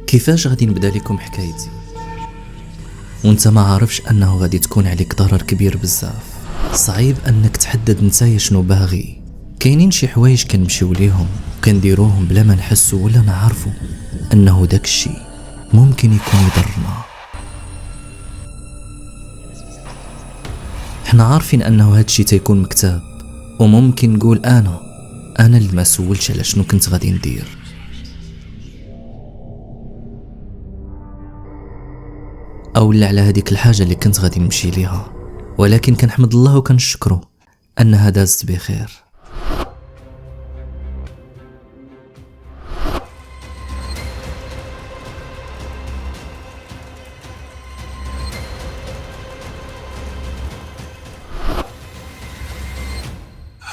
كيفاش غادي نبدا لكم حكايتي وانت ما عارفش انه غادي تكون عليك ضرر كبير بزاف؟ صعيب انك تحدد نتايا شنو باغي. كاينين شي حوايج كنمشيو ليهم وكنديروهم بلا ما نحسو ولا نعرفو انه داك الشيء ممكن يكون يضرنا. حنا عارفين انه هاد الشيء تيكون مكتاب، وممكن نقول انا اللي ما سولتش على شنو كنت غادي ندير. او لا على هذيك الحاجه اللي كنت غادي نمشي ليها، ولكن كنحمد الله وكنشكره انها دازت بخير.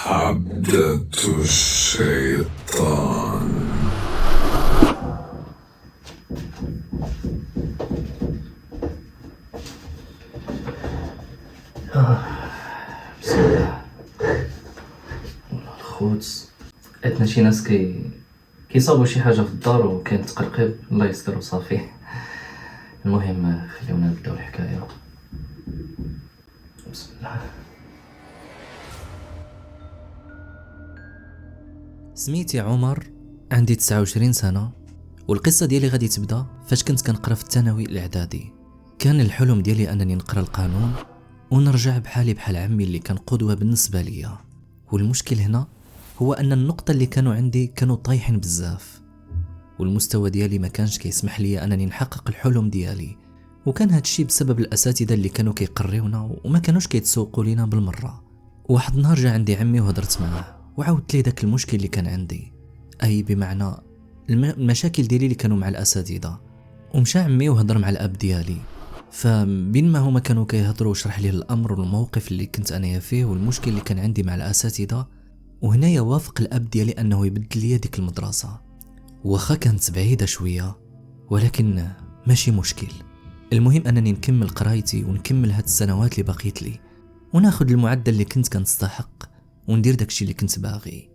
عبدة الشيطان. بسم الله. الخوت عندنا شي ناس كيصاوبوا شي حاجه في الدار وكاين تقرقيب، الله يستر وصافي. المهم خليونا نبداو الحكايه. بسم الله. سميتي عمر، عندي 29 سنه، والقصه ديالي غادي تبدا فاش كنت كنقرا في الثانوي الاعدادي. كان الحلم ديالي انني نقرا القانون ونرجع بحالي بحال عمي اللي كان قدوه بالنسبه ليا. والمشكل هنا هو ان النقطه اللي كانوا عندي كانوا طايحين بزاف، والمستوى ديالي ما كانش كيسمح لي انني نحقق الحلم ديالي. وكان هاد الشيء بسبب الاساتذه اللي كانوا كيقريونا وما كانوش كيتسوقوا لينا بالمره. واحد النهار جا عندي عمي وهضرت معاه وعاودت ليه داك المشكل اللي كان عندي، اي بمعنى المشاكل ديالي اللي كانوا مع الاساتذه. ومشى عمي وهضر مع الاب ديالي، فبين ما هما كانوا كيهضروا وشرح لي الامر والموقف اللي كنت انا فيه والمشكل اللي كان عندي مع الاساتذه. وهنا وافق الاب ديالي انه يبدل لي ديك المدرسه، واخا كانت بعيده شويه ولكن ماشي مشكل. المهم انني نكمل قرايتي ونكمل هاد السنوات اللي بقيت لي وناخذ المعدل اللي كنت كنستحق وندير داكشي اللي كنت باغي.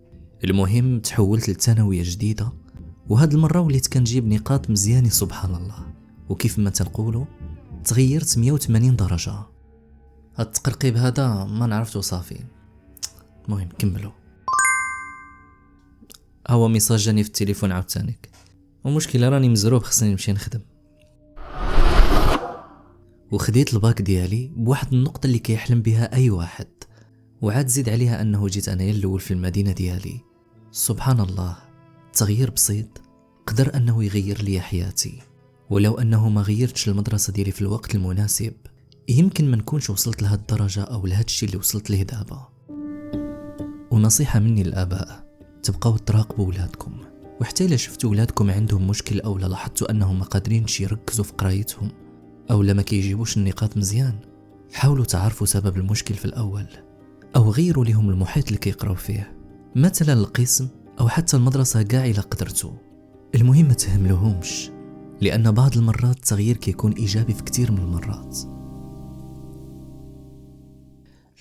المهم تحولت لثانويه جديده، وهاد المره وليت كنجيب نقاط مزيانه سبحان الله، وكيف ما تنقولوا تغيرت 180 درجه. هاد التقرقيب هذا ما نعرفتو صافي. المهم كملوا. هو ميساج جاني في التليفون عاوتانيك، ومشكله راني مزروب خصني نمشي نخدم. وخديت الباك ديالي بواحد النقطه اللي كيحلم بها اي واحد، وعاد زيد عليها انه جيت انا الاول في المدينه ديالي. سبحان الله، تغيير بسيط قدر انه يغير لي حياتي. ولو انه ما غيرتش المدرسه ديالي في الوقت المناسب يمكن ما نكونش وصلت لهاد الدرجه او لهاد الشيء اللي وصلت ليه دابا. ونصيحه مني للاباء، تبقاو تراقبوا ولادكم، وحتى الا شفتوا ولادكم عندهم مشكل او لاحظتوا انهم ما قادرينش يركزوا في قرايتهم او لما كيجيبوش النقاط مزيان، حاولوا تعرفوا سبب المشكل في الاول، او غيروا لهم المحيط اللي كيقراو فيه، مثلا القسم او حتى المدرسه كاع الا قدرتوا. المهم ما تهملوهمش، لان بعض المرات التغيير كيكون ايجابي في كتير من المرات.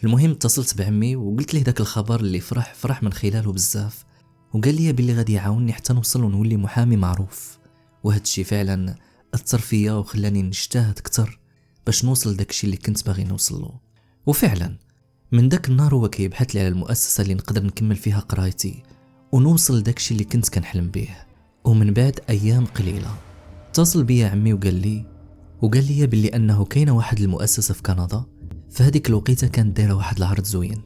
المهم اتصلت بعمي وقلت له داك الخبر اللي فرح من خلاله بزاف، وقال لي باللي غادي يعاونني حتى نوصل ونولي محامي معروف. وهذا الشيء فعلا اثر فيا وخلاني نجتهد اكثر باش نوصل داكشي اللي كنت باغي نوصل له. وفعلا من داك النهار هو كيبحث لي على المؤسسه اللي نقدر نكمل فيها قرايتي ونوصل لداكشي اللي كنت كنحلم به. ومن بعد ايام قليله اتصل بيا عمي وقال لي باللي انه كاينه واحد المؤسسه في كندا في هذيك الوقيته كانت دايره واحد العرض زوين،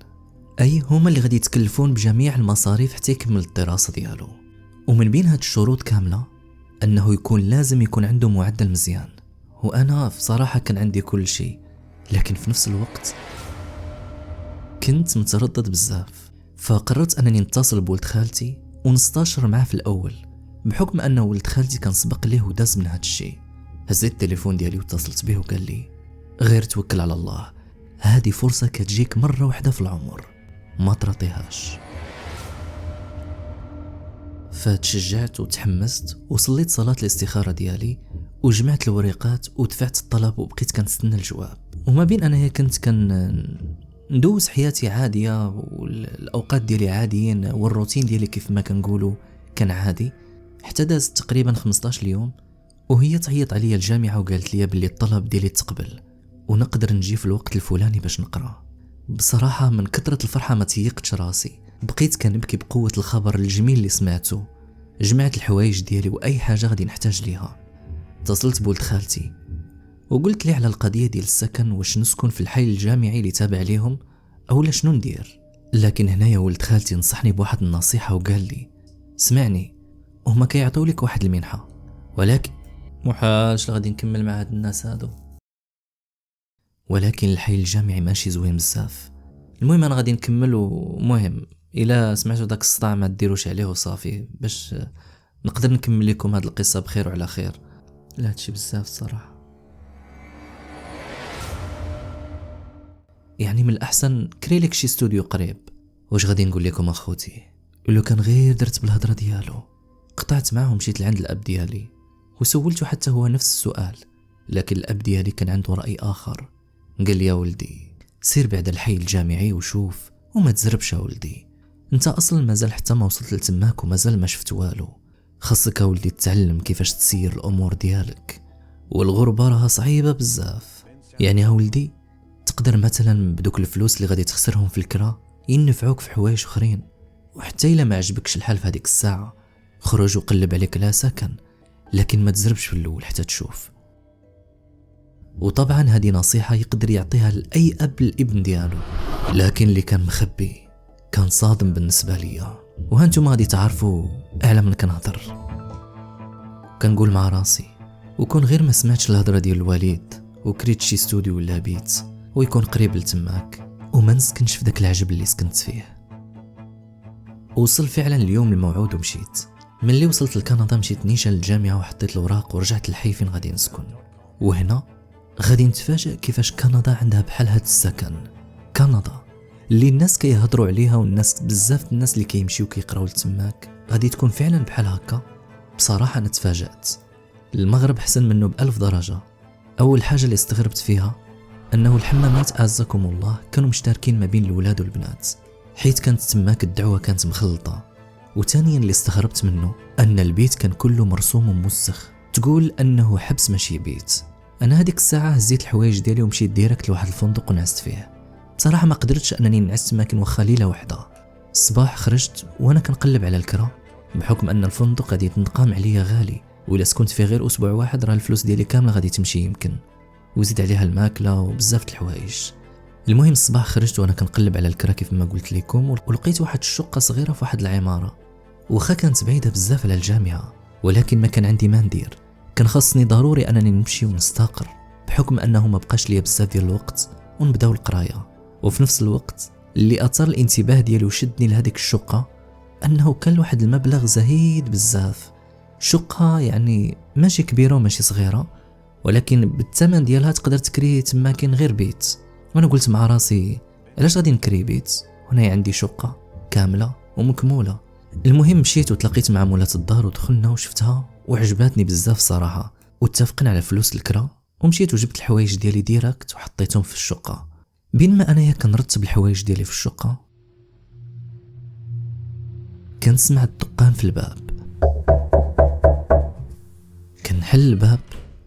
اي هما اللي غادي يتكلفون بجميع المصاريف حتى يكمل الدراسه ديالو. ومن بين هاد الشروط كامله انه لازم يكون عنده معدل مزيان. وانا في صراحه كان عندي كل شيء، لكن في نفس الوقت كنت متردد بزاف. فقررت انني نتصل بولد خالتي ونستشر معاه في الاول، بحكم ان ولد خالتي كان سبق ليه وداز من هاد الشيء. هزيت التليفون ديالي واتصلت به وقال لي غير توكل على الله، هذه فرصه كتجيك مره واحده في العمر، ما ترطيهاش. فتشجعت وتحمست وصليت صلاه الاستخاره ديالي وجمعت الورقات ودفعت الطلب وبقيت كنستنى الجواب. وما بين انايا كنت ندوز حياتي عاديه والاوقات ديالي عاديين والروتين ديالي كيف ما كنقولوا كان عادي، حتى داز تقريبا 15 يوم وهي تعيط عليا الجامعة وقالت لي باللي الطلب ديالي تقبل ونقدر نجي في الوقت الفلاني باش نقرا. بصراحة من كثرة الفرحة ما تيقتش راسي، بقيت كنبكي بقوة الخبر الجميل اللي سمعته. جمعت الحوايج ديالي واي حاجة غادي نحتاج ليها. اتصلت بولد خالتي وقلت لي على القضية ديال السكن، واش نسكن في الحي الجامعي اللي تابع ليهم اولا شنو ندير. لكن هنايا ولد خالتي نصحني بواحد النصيحة وقال لي اسمعني، هما كيعطيو لك واحد المنحة، ولكن محاش غادي نكمل مع هاد الناس هادو، ولكن الحي الجامعي ماشي زوين بزاف. المهم انا غادي نكمل، ومهم الا سمعتوا داك الصداع ما ديروش عليه وصافي، باش نقدر نكمل لكم هاد القصة بخير وعلى خير. لا هادشي بزاف الصراحة، يعني من الاحسن كري لك شي استوديو قريب. واش غادي نقول لكم اخوتي، لو كان غير درت بالهضره ديالو قطعت معاه ومشيت لعند الاب ديالي وسولته حتى هو نفس السؤال، لكن الاب ديالي كان عنده راي اخر. قال لي يا ولدي سير بعد الحي الجامعي وشوف وما تزربش يا ولدي، انت اصلا مازال حتى ما وصلت لتماك ومازال ما شفت والو. خاصك يا ولدي تتعلم كيفاش تسير الامور ديالك، والغربه راها صعيبه بزاف. يعني يا ولدي تقدر مثلا بدوك الفلوس اللي غادي تخسرهم في الكرا ينفعوك في حوايج اخرين، وحتى الا ما عجبكش الحال في هذيك الساعه خرج وقلب عليك لا سكن، لكن ما تزربش في الاول حتى تشوف. وطبعا هذه نصيحه يقدر يعطيها لاي اب الابن ديالو، لكن اللي كان مخبي كان صادم بالنسبه ليا، وهانتم غادي تعرفوا اعلى من كنهضر. كنقول مع راسي وكون غير ما سمعتش الهضره ديال الوالد وكريت شي استوديو ولا بيت ويكون قريب لتماك وما نسكنش في داك العجب اللي سكنت فيه. وصل فعلا اليوم الموعود ومشيت. ملي وصلت لكندا مشيت نيشان للجامعه وحطيت الوراق ورجعت للحي فين غادي نسكن. وهنا غادي نتفاجئ كيفاش كندا عندها بحال هاد السكن. كندا اللي الناس كيهضروا عليها والناس بزاف الناس اللي كيمشيو كيقراو لتماك غادي تكون فعلا بحال هكا. بصراحه انا تفاجأت. المغرب حسن منه ب1000 درجه. اول حاجه اللي استغربت فيها انه الحمامات اعزكم الله كانوا مشتركين ما بين الولاد والبنات، حيث كانت تماك الدعوه كانت مخلطه. وثانيا اللي استغربت منه ان البيت كان كله مرسوم وموسخ، تقول انه حبس ماشي بيت. انا هذيك الساعه هزيت الحوايج ديالي ومشيت ديريكت لواحد الفندق ونعست فيه. بصراحه ما قدرتش انني نعس ماكن واخا ليله وحده. الصباح خرجت وانا كنقلب على الكرا، بحكم ان الفندق غادي يتنقام عليا غالي، ولا سكنت فيه غير اسبوع واحد راه الفلوس ديالي كامله غادي تمشي يمكن، وزيد عليها الماكله وبزاف د الحوايج. المهم الصباح خرجت وانا كنقلب على الكرا كيف ما قلت لكم، ولقيت واحد الشقه صغيره في واحد العماره. واخا كانت بعيده بزاف على الجامعه، ولكن ما كان عندي ما ندير. كان خاصني ضروري انني نمشي ونستقر، بحكم انه ما بقاش ليا بزاف ديال الوقت ونبداو القرايه. وفي نفس الوقت اللي اثار الانتباه ديالي وشدني لهذيك الشقه انه كان واحد المبلغ زهيد بزاف. شقه يعني ماشي كبيره وماشي صغيره، ولكن بالثمن ديالها تقدر تكري تماكن غير بيت. وانا قلت مع راسي علاش غادي نكري بيت وانا عندي شقه كامله ومكموله. المهم مشيت وتلاقيت مع مولات الدار ودخلنا وشفتها وعجباتني بزاف صراحه، واتفقنا على فلوس الكرا. ومشيت وجبت الحوايج ديالي ديريكت وحطيتهم في الشقه. بينما انايا كنرتب الحوايج ديالي في الشقه كنسمع الدقان في الباب. كنحل الباب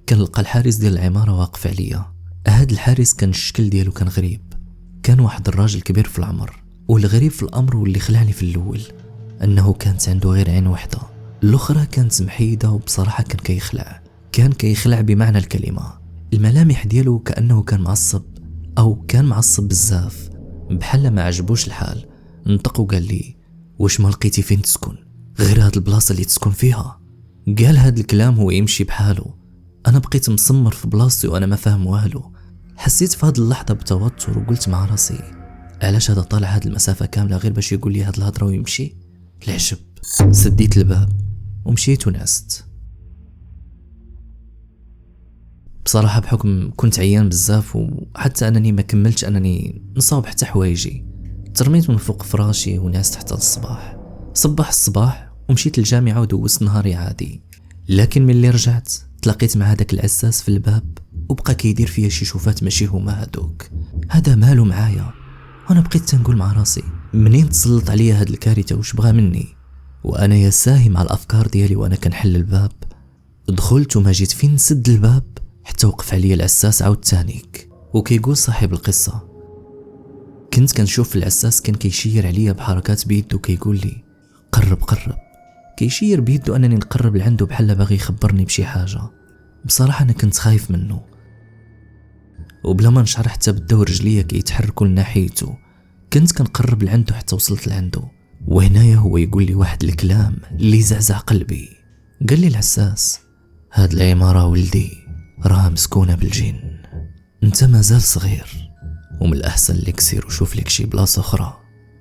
كنلقى الحارس ديال العماره واقف عليا. هاد الحارس كان الشكل ديالو كان غريب، كان واحد الراجل كبير في العمر. والغريب في الامر واللي خلعني في الاول انه كانت عنده غير عين واحده، الاخرى كانت محيده، وبصراحه كان كيخلع بمعنى الكلمه. الملامح ديالو كانه كان معصب، او كان معصب بزاف، بحال ما عجبوش الحال. نطق وقال لي واش ما لقيتي فين تسكن غير هاد البلاصه اللي تسكن فيها؟ قال هاد الكلام هو يمشي بحاله. انا بقيت مسمر في بلاصتي وانا ما فاهم والو. حسيت في هاد اللحظه بتوتر وقلت مع راسي علاش هذا طالع هاد المسافه كامله غير باش يقول لي هاد الهضره ويمشي؟ العجب. سديت الباب ومشيت ونعست. بصراحه بحكم كنت عيان بزاف وحتى انني ما كملتش انني نصاوب حتى حوايجي، ترميت من فوق فراشي ونعست حتى الصباح. صبح الصباح ومشيت للجامعه ودوزت نهاري عادي. لكن ملي رجعت تلاقيت مع هذاك العساس في الباب وبقى كيدير فيا شي شوفات ماشي هما هادوك. هذا مالو معايا؟ وانا بقيت تنقول مع راسي منين تسلط عليا هاد الكارثه واش بغى مني؟ وانا يا ساهي مع الافكار ديالي وانا كنحل الباب دخلت وما جيت فين نسد الباب حتى وقف عليا العساس عاود تانيك وكيقول صاحب القصة. كنت كنشوف العساس كان كيشير عليا بحركات بيدو كيقول لي قرب قرب، كيشير بيدو انني نقرب لعنده بحال باغي يخبرني بشي حاجة. بصراحة انا كنت خايف منه، وبلا ما نشعر حتى بداو رجليا كيتحركوا لناحيته. كنت كنقرب لعنده حتى وصلت لعنده، وهنايا هو يقول لي واحد الكلام اللي زعزع قلبي. قال لي العساس هاد العمارة ولدي راها مسكونة بالجن، انت مازال صغير ومن الأحسن لك سير وشوف لك شي بلاصة أخرى،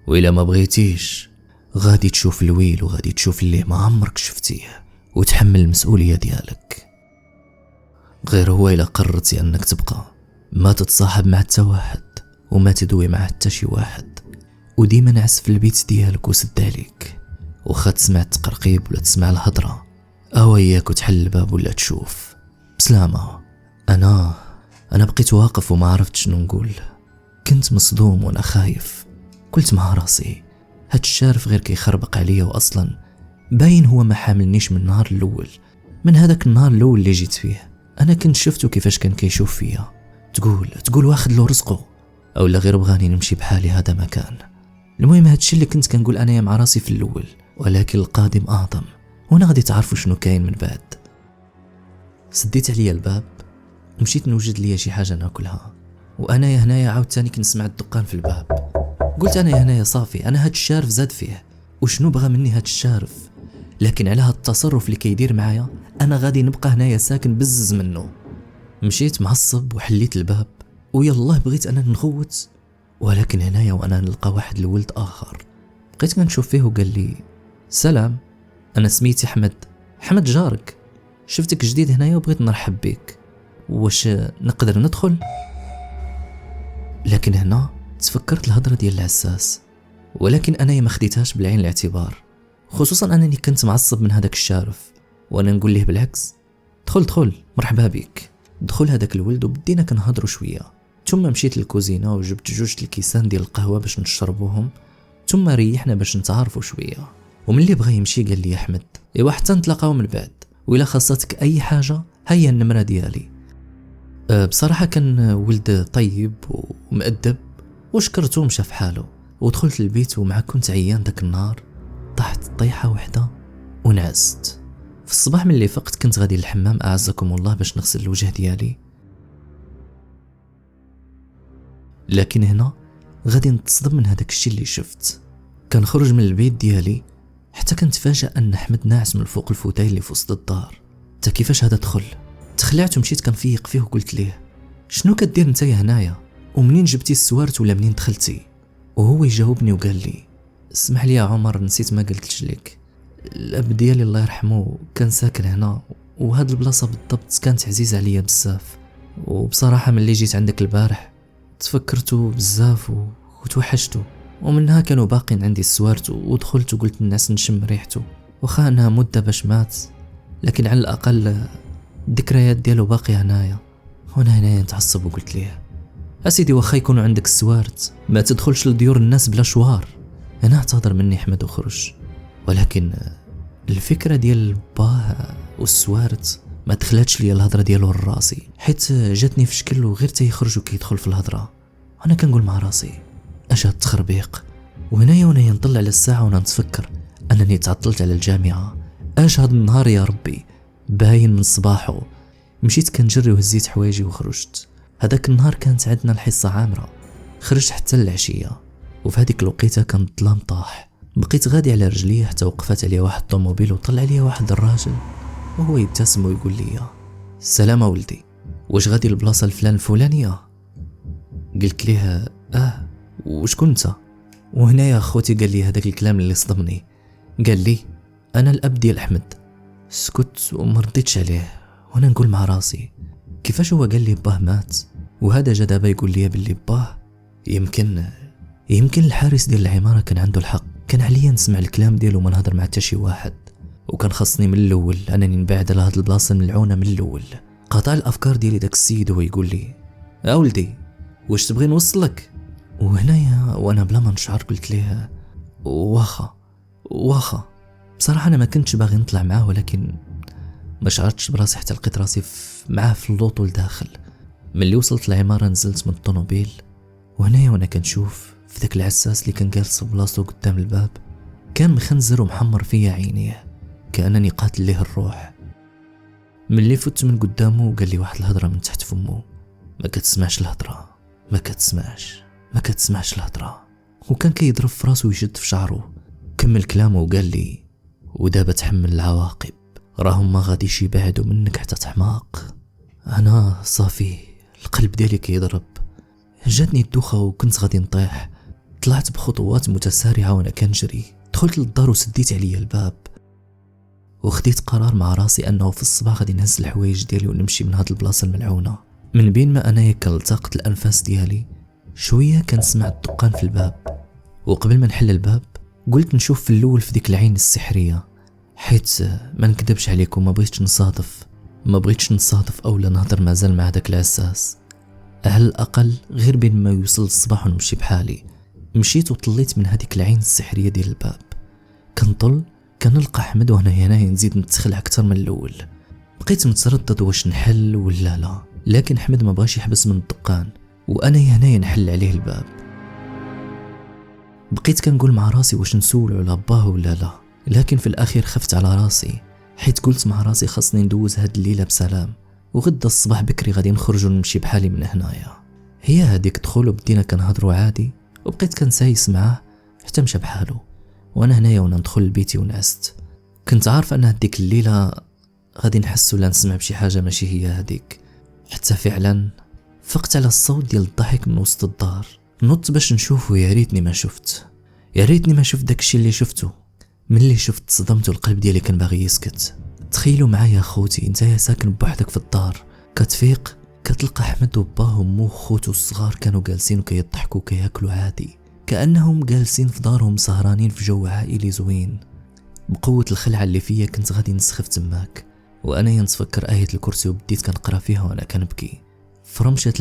وإلا ما بغيتيش غادي تشوف الويل وغادي تشوف اللي ما عمرك شفتيه وتحمل المسؤولية ديالك. غير هو إلا قررتي أنك تبقى ما تتصاحب مع حتى واحد وما تدوي مع حتى شي واحد، وديما نعس في البيت ديالك وسد عليك، وخا تسمع التقرقيب ولا تسمع الهضرة أو إياك وتحل الباب ولا تشوف بسلامة. أنا بقيت واقف وما عرفت شنو نقول. كنت مصدوم وانا خايف. قلت مع راسي هاد الشارف غير كيخربق عليا، واصلا باين هو ما حاملنيش من النهار الاول، من هذاك النهار الاول اللي جيت فيه. انا كنت شفتو كيفاش كان كيشوف فيا. تقول واخد له رزقه او لا غير بغاني نمشي بحالي. هذا مكان. المهم هادشي اللي كنت كنقول انايا مع راسي في الاول، ولكن القادم اعظم، وانا غادي تعرفوا شنو كاين من بعد. سديت عليا الباب ومشيت نوجد ليا شي حاجه ناكلها، وانا هنايا عاود تاني كنسمع الدقان في الباب. قلت انا هنايا صافي، انا هاد الشارف زاد فيه، وشنو بغى مني هاد الشارف؟ لكن على هاد التصرف اللي كيدير معايا انا غادي نبقى هنايا ساكن بزز منه. مشيت معصب وحليت الباب، ويالله بغيت انا نغوت، ولكن هنايا وانا نلقى واحد الولد اخر. بقيت كنشوف فيه وقال لي سلام، انا سميتي حمد جارك، شفتك جديد هنايا وبغيت نرحب بك، واش نقدر ندخل؟ لكن هنا تفكرت الهضره ديال العساس، ولكن انا ما خديتهاش بعين الاعتبار، خصوصا انني كنت معصب من هذاك الشارف، وانا نقول ليه بالعكس دخل مرحبا بك. دخل هذاك الولد وبدينا كنهضروا شويه، ثم مشيت للكوزينه وجبت جوج الكيسان ديال القهوه باش نشربوهم، ثم ريحنا باش نتعارفوا شويه. وملي بغى يمشي قال لي احمد ايوا حتى نتلاقاو من بعد، وإلا خاصتك اي حاجه هيا النمره ديالي. بصراحه كان ولد طيب ومؤدب، وشكرته ومشى في حاله. ودخلت البيت ومع كنت عيان داك النهار، طحت طيحه وحده ونعست. في الصباح ملي فقت كنت غادي للحمام اعزكم الله باش نغسل الوجه ديالي، لكن هنا غادي نتصدم من هذاك الشيء اللي شفت. كنخرج من البيت ديالي حتى كنتفاجأ ان احمد ناعس من فوق الفوتاي اللي في وسط الدار. تا كيفاش هذا دخل؟ تخلعت ومشيت كنفيق فيه وقلت ليه شنو كدير نتايا هنايا، ومنين جبتي السوارت ولا منين دخلتي؟ وهو يجاوبني وقال لي اسمح لي يا عمر، نسيت ما قلتش لك، الاب ديالي الله يرحمه كان ساكن هنا، وهاد البلاصه بالضبط كانت عزيزه عليا بزاف، وبصراحه ملي جيت عندك البارح تفكرته بزاف وتوحشته، ومنها كانوا باقين عندي السوارت ودخلت وقلت الناس نشم ريحته، وخا انها مده باش مات، لكن على الاقل الذكريات ديالو باقيه هنايا. وانا هنايا نتعصب وقلت ليه اسيدي واخا يكونوا عندك السوارت ما تدخلش لديور الناس بلا شوار. انا اعتذر مني احمد وخرج، ولكن الفكره ديال باه والسوارت ما دخلتش ليا الهضره ديالو لراسي، حيت جاتني في شكل غير تيخرج وكيدخل في الهضره. انا كنقول مع راسي اش هاد التخربيق، وهنايا نطلع على الساعه ونتفكر انني تعطلت على الجامعه. اش هاد النهار يا ربي باين من صباحه. مشيت كنجري وهزيت حوايجي وخرجت. هذاك النهار كانت عندنا الحصه عامره، خرجت حتى العشيه، وفي هذيك الوقيته كان الظلام طاح. بقيت غادي على رجلي حتى وقفت عليا واحد الطوموبيل وطلع عليا واحد الراجل وهو يبتسم ويقول لي السلام ولدي، واش غادي البلاصه الفلانيه؟ قلت ليه وشكون انت؟ وهنايا اخوتي قال لي هذاك الكلام اللي صدمني، قال لي انا الاب ديال احمد. سكت وما رديتش عليه، وانا نقول مع راسي كيفاش هو قال لي باه مات وهذا جا دابا يقول لي باللي باه؟ يمكن الحارس ديال العماره كان عنده الحق، كان عليا نسمع الكلام ديالو ما نهضر مع حتى شي واحد، وكان خاصني من الاول انني نبعد على هاد البلاصه ملعونه من الاول. قطع الافكار ديالي داك السيد وهو يقول لي ولدي واش تبغي نوصلك؟ وهنايا وانا بلا ما نشعر قلت ليه واخا. بصراحه انا ما كنتش باغي نطلع معاه، ولكن ما شعرتش براسي حتى لقيت راسي معاه في اللوطو لداخل. ملي وصلت العمارة نزلت من الطوموبيل، وهنايا وانا كنشوف في داك العساس اللي كان جالس بلاصتو قدام الباب كان مخنزر ومحمر فيا عينيه كأنني قاتل ليه الروح. ملي فت من قدامه قال لي واحد الهضرة من تحت فمه: ما كتسمعش الهضرة، ما كتسمعش الهضرة. وكان كيضرب في راسو ويشد في شعره. كمل كلامه وقال لي: ودابا تحمل العواقب، راهم ما غاديش يبعدوا منك حتى تحماق. انا صافي القلب ديالي كيضرب، جاتني الدوخة وكنت غادي نطيح. طلعت بخطوات متسارعة وانا كنجري، دخلت للدار وسديت عليا الباب، وخديت قرار مع راسي انه في الصباح غادي نهز الحوايج ديالي ونمشي من هاد البلاصه الملعونه. من بين ما انايا كنلتقط الانفاس ديالي شويه كنسمع الدقان في الباب، وقبل ما نحل الباب قلت نشوف في الاول في ديك العين السحريه، حيت ما نكذبش عليكم ما بغيتش نصادف اولا نهضر مازال مع داك العساس، على الاقل غير بين ما يوصل الصباح ونمشي بحالي. مشيت وطليت من هذيك العين السحريه ديال الباب، كنطل كنلقى احمد وانا هنا نزيد نتخلع اكثر من الاول. بقيت متردد واش نحل ولا لا، لكن احمد ما بغاش يحبس من الدقان وانا هنا نحل عليه الباب. بقيت كنقول مع راسي واش نسولو على باه ولا لا، لكن في الاخير خفت على راسي، حيت قلت مع راسي خاصني ندوز هاد الليله بسلام، وغدا الصباح بكري غادي نخرج ونمشي بحالي من هنايا. هي هذيك دخول وبدينا كنهضروا عادي، وبقيت كنسايس معاه حتى مشى بحالو، وانا هنايا وانا ندخل لبيتي ونعست. كنت عارف ان هديك الليله غادي نحس ولا نسمع بشي حاجه ماشي هي هذيك، حتى فعلا فقت على الصوت ديال الضحك من وسط الدار. نط باش نشوفه، يا ريتني ما شفت داكشي اللي شفته. ملي شفت صدمت والقلب ديالي كان باغي يسكت. تخيلوا معايا خوتي، نتايا ساكن بوحدك في الدار، كتفيق كتلقى احمد وباه ومو وخوتو الصغار كانوا جالسين وكيضحكوا وكياكلوا عادي، كأنهم جالسين في دارهم سهرانين في جو عائلي زوين. بقوة الخلعة اللي فيا كنت غادي نسخف تماك، وانا نتفكر آية الكرسي وبديت كنقرا فيها وانا كنبكي. فرمشت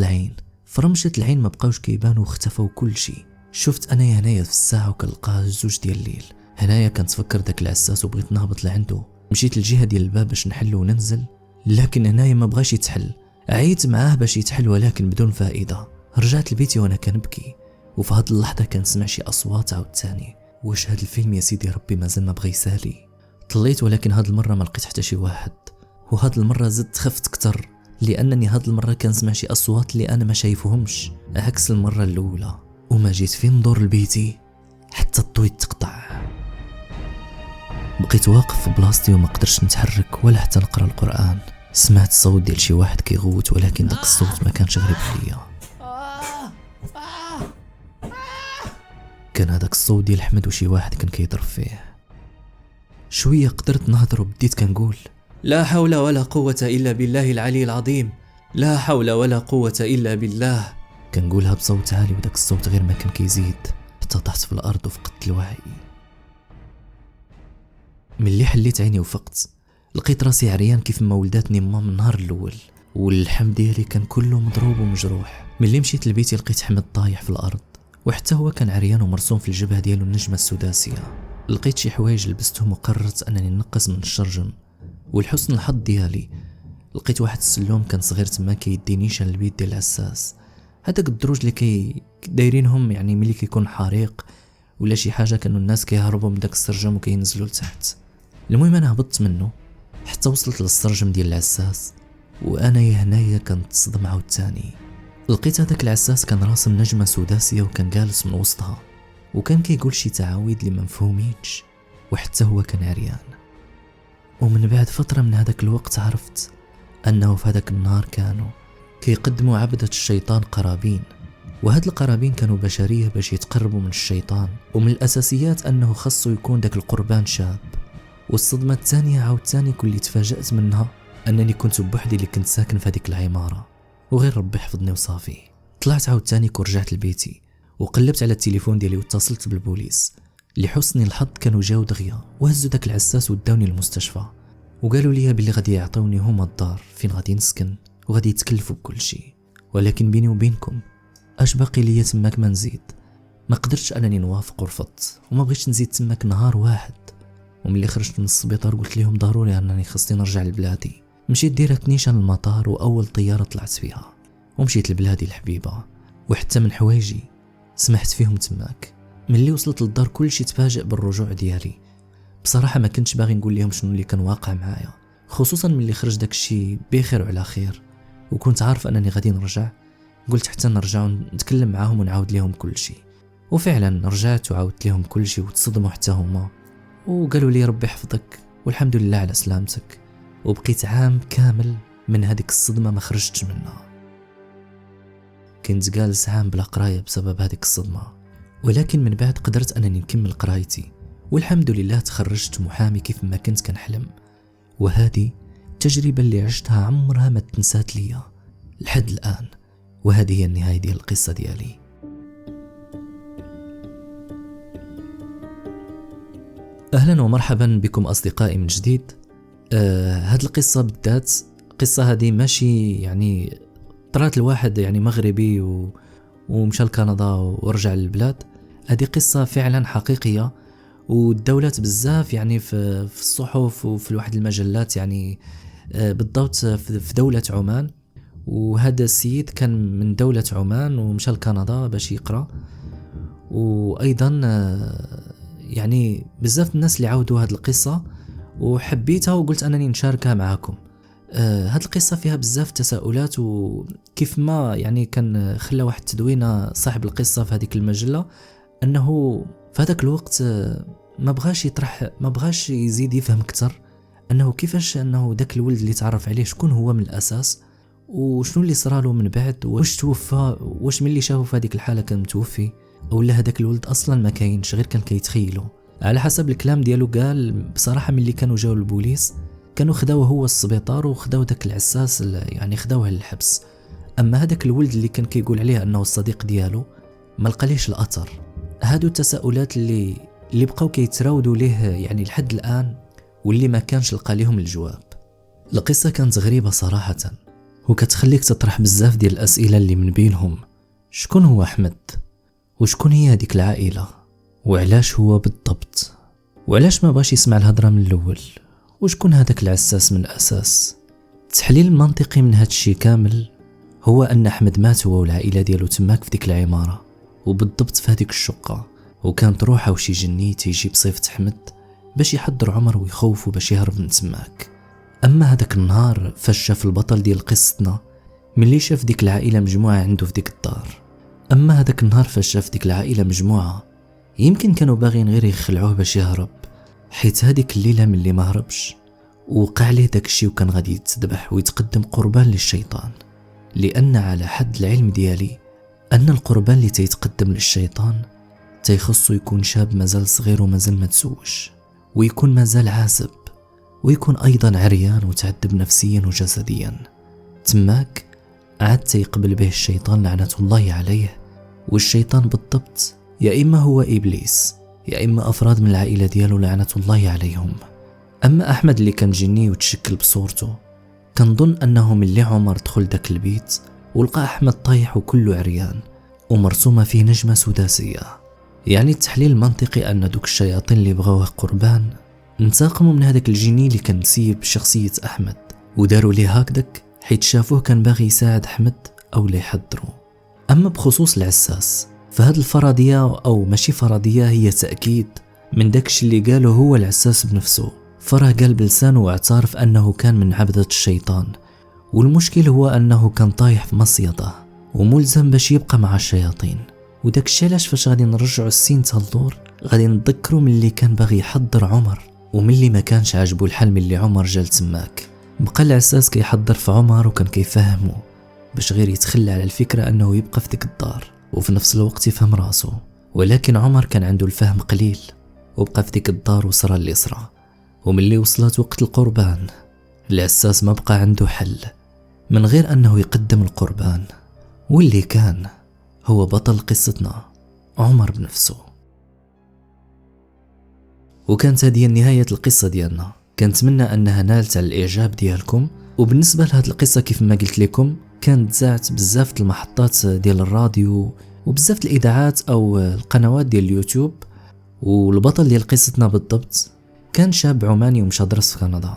العين ما بقاوش كيبانوا واختفوا كل شيء. شفت انا هنايا في الساعة وكنلقاها 2 ديال الليل. هنايا كنتفكر داك العساس وبغيت نهبط لعنده، مشيت للجهة ديال الباب باش نحل وننزل، لكن هنايا ما بغاش يتحل. عيت معاه باش يتحل ولكن بدون فائدة. رجعت لبيتي وانا كنبكي، وفي هاد اللحظة كنسمع شي أصوات عاوتاني. واش هاد الفيلم يا سيدي ربي مازال ما بغى يسالي. طليت ولكن هاد المرة ما لقيت حتى شي واحد، وهاد المرة زدت خفت كتر، لأنني هاد المرة كنسمع شي أصوات اللي أنا ما شايفهمش عكس المرة الأولى. وما جيت فين ندور لبيتي حتى الضوء تقطع. بقيت واقف في بلاصتي وما قدرتش نتحرك ولا حتى نقرا القرآن. سمعت صوت ديال شي واحد كيغوت، ولكن داك الصوت ما كانش غريب عليا، كان هذاك الصوت ديال احمد وشي واحد كان كيضرب فيه. شويه قدرت نهضر وبديت كنقول: لا حول ولا قوه الا بالله العلي العظيم، لا حول ولا قوه الا بالله. كنقولها بصوت عالي وداك الصوت غير ما كان كيزيد حتى طحت في الارض وفقدت الوعي. ملي حليت عيني وفقت لقيت راسي عريان كيف ما ولداتني ما من النهار الاول، واللحم ديالي كان كله مضروب ومجروح. ملي مشيت لبيتي لقيت احمد طايح في الارض، وحتى هو كان عريان ومرسوم في الجبهه ديالو النجمه السداسيه. لقيت شي حوايج لبستهم وقررت انني نقص من الشرجم، والحسن الحظ ديالي لقيت واحد السلوم كان صغير تما كيدي نيشان البيت ديال العساس. هذاك الدروج اللي دايرينهم يعني ملي كيكون حريق ولا شي حاجه كانوا الناس كيهربوا من داك السرجم وكينزلوا لتحت. المهم انا هبطت منه حتى وصلت للسرجم ديال العساس، وانا هنايا كنت صدم عاوتاني. لقيت هذاك العساس كان راسم نجمه سداسيه وكان جالس من وسطها، وكان كيقول شي تعاويذ اللي ما مفهومينش، وحتى هو كان عريان. ومن بعد فتره من هذاك الوقت عرفت انه في هذاك النهار كانوا كيقدموا عبدة الشيطان قرابين، وهاد القرابين كانوا بشريه باش يتقربوا من الشيطان، ومن الاساسيات انه خصو يكون داك القربان شاب. والصدمه الثانيه عاوتاني كل تفاجأت منها انني كنت بوحدي اللي كنت ساكن في هذيك العماره، وغير ربي حفظني وصافي. طلعت عاوتاني ورجعت لبيتي وقلبت على التليفون ديالي واتصلت بالبوليس. لحسن الحظ كانوا جاو دغيا وهزوا داك العساس وداوني للمستشفى، وقالوا لي باللي غادي يعطوني هما الدار فين غادي نسكن وغادي يتكلفوا بكل شيء. ولكن بيني وبينكم اش باقي ليا تماك ما نزيد. ما قدرتش انني نوافق ورفضت، وما بغيتش نزيد تماك نهار واحد. وملي خرجت من السبيطار قلت لهم ضروري انني خصني نرجع لبلادي. مشيت ديريكت نيشان المطار واول طياره طلعت فيها ومشيت لبلادي الحبيبه، وحتى من حوايجي سمحت فيهم تماك. ملي وصلت للدار كلشي تفاجئ بالرجوع ديالي. بصراحه ما كنتش باغي نقول لهم شنو اللي كان واقع معايا، خصوصا ملي خرج داكشي بخير وعلى خير، وكنت عارف انني غادي نرجع. قلت حتى نرجع ونتكلم معاهم ونعاود لهم كلشي. وفعلا رجعت وعاودت لهم كلشي وتصدموا حتى هما، وقالوا لي ربي يحفظك والحمد لله على سلامتك. وبقيت عام كامل من هذيك الصدمه ما خرجتش منها. كنت جالس عام بلا قرايه بسبب هذيك الصدمه، ولكن من بعد قدرت انني نكمل قرايتي، والحمد لله تخرجت محامي كيف ما كنت كنحلم. وهذه التجربه اللي عشتها عمرها ما تنسات ليا لحد الان. وهذه هي النهايه ديال القصه ديالي. اهلا ومرحبا بكم اصدقائي من جديد. هاد القصه بالذات قصه هذه ماشي يعني طرات الواحد يعني مغربي ومشى لكندا ورجع للبلاد. هذه قصه فعلا حقيقيه ودولت بزاف يعني في الصحف وفي واحد المجلات، يعني بالضبط في دولة عمان. وهذا السيد كان من دولة عمان ومشى لكندا باش يقرأ. وأيضا يعني بزاف الناس اللي عاودوا هذه القصة وحبيتها وقلت أنني نشاركها معكم. هذه القصة فيها بزاف تساؤلات، وكيف ما يعني كان خلى واحد تدوينة صاحب القصة في هذيك المجلة أنه في هذاك الوقت ما بغاش يزيد يفهم أكثر أنه كيفاش أنه داك الولد اللي تعرف عليه شكون هو من الأساس، وشنو اللي صراله من بعد، واش توفى، واش من اللي شافه في هذيك الحالة كان متوفي، أولا هذاك الولد أصلا ما كاينش غير كان كيتخيله. على حسب الكلام ديالو قال بصراحة ملي كانوا جاو البوليس كانوا خداوه هو السبيطار وخداو داك العساس يعني خداوه للحبس. أما هذاك الولد اللي كان كيقول عليه أنه الصديق ديالو ما لقاليش الأثر. هادو التساؤلات اللي بقاو كيتراودوا ليه يعني لحد الآن، واللي ما كانش لقى ليهم الجواب. القصة كانت غريبة صراحة، وكتخليك تطرح بزاف ديال الأسئلة اللي من بينهم شكون هو أحمد، وشكون هي هذيك العائلة، وعلاش هو بالضبط، وعلاش ما باش يسمع الهضرة من الأول، وشكون هذاك العساس من الأساس. التحليل المنطقي من هاد الشي كامل هو أن أحمد مات هو والعائلة ديالو تماك في ديك العمارة، وبالضبط في هذيك الشقة، وكانت روحه وشي جني تيجي بصيفة أحمد باش يحضر عمر ويخوفه باش يهرب من تماك. أما هذاك النهار فاش شاف البطل ديال قصتنا ملي شاف ديك العائلة مجموعة عنده في ديك الدار. أما هذاك النهار فاش شاف ديك العائلة مجموعة يمكن كانوا باغيين غير يخلعوه باش يهرب، حيت هذيك الليلة ملي ما هربش وقع عليه داك الشي وكان غادي يتذبح ويتقدم قربان للشيطان. لأن على حد العلم ديالي أن القربان اللي تيتقدم للشيطان تيخصو يكون شاب مازال صغير ومازال ما تزوج، ويكون مازال عازب، ويكون أيضا عريان وتعذب نفسيا وجسديا. تماك عاد تيقبل به الشيطان لعنة الله عليه. والشيطان بالضبط يا إما هو إبليس يا إما أفراد من العائلة ديالو لعنة الله عليهم. أما أحمد اللي كان جني وتشكل بصورته كنظن أنه ملي عمر دخل داك البيت ولقى أحمد طايح وكله عريان ومرسومة فيه نجمة سداسية. يعني التحليل المنطقي أن دوك الشياطين اللي بغاوه قربان انتقموا من هذاك الجني اللي كان مسيب بشخصية أحمد وداروا ليه هكذاك حيت شافوه كان باغي يساعد أحمد أو لا يحضروا. أما بخصوص العساس فهاد الفرضية أو ماشي فرضية هي تأكيد من داكش اللي قاله هو العساس بنفسه. فرح قال بلسانه واعترف أنه كان من عبدة الشيطان، والمشكل هو أنه كان طايح في مصيده وملزم باش يبقى مع الشياطين. وداك الشي علاش فاش غادي نرجعوا السين تالدور غادي نتذكروا من اللي كان باغي يحضر عمر ومن اللي ما كانش عاجبو الحال من اللي عمر جال تماك. بقى العساس كيحضر في عمر وكان كيفهمه باش غير يتخلى على الفكرة أنه يبقى في ديك الدار وفي نفس الوقت يفهم راسه. ولكن عمر كان عنده الفهم قليل وبقى في ديك الدار وصرا اللي صرا. ومن اللي وصلت وقت القربان العساس ما بقى عنده حل من غير أنه يقدم القربان، واللي كان هو بطل قصتنا عمر بنفسه. وكانت هذه نهاية القصة ديالنا. كنتمنى أنها نالت على الإعجاب ديالكم. وبالنسبة لهذه القصة كيف ما قلت لكم كانت زعت بزاف المحطات ديال الراديو وبزاف الإذاعات أو القنوات ديال اليوتيوب. والبطل ديال قصتنا بالضبط كان شاب عماني ومشى درس في كندا.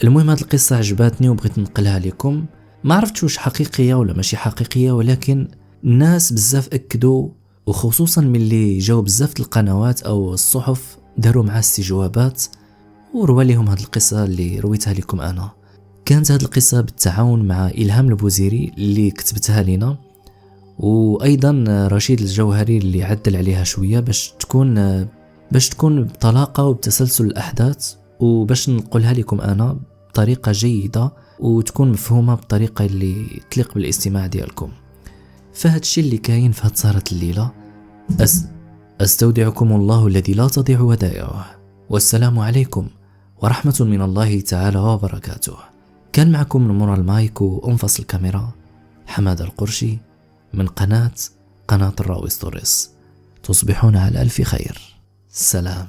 المهم هاد القصة عجباتني وبغيت ننقلها لكم. ما عرفتش واش حقيقية ولا ماشي حقيقية، ولكن الناس بزاف أكدوا، وخصوصا ملي جاو بزاف القنوات أو الصحف داروا مع استجوابات وروا لهم هاد القصة اللي رويتها لكم أنا. كانت هاد القصة بالتعاون مع إلهام البوزيري اللي كتبتها لنا، وأيضا رشيد الجوهري اللي عدل عليها شوية باش تكون بطلاقة وبتسلسل الأحداث، وباش نقولها لكم أنا بطريقة جيدة وتكون مفهومة بطريقة اللي تليق بالاستماع ديالكم. فهاد الشي اللي كاين في هاد صارة الليلة. أستودعكم الله الذي لا تضيع ودائعه، والسلام عليكم ورحمة من الله تعالى وبركاته. كان معكم من مرى المايك وأنفس الكاميرا حماد القرشي من قناة الراوي ستوريز. تصبحون على ألف خير. سلام.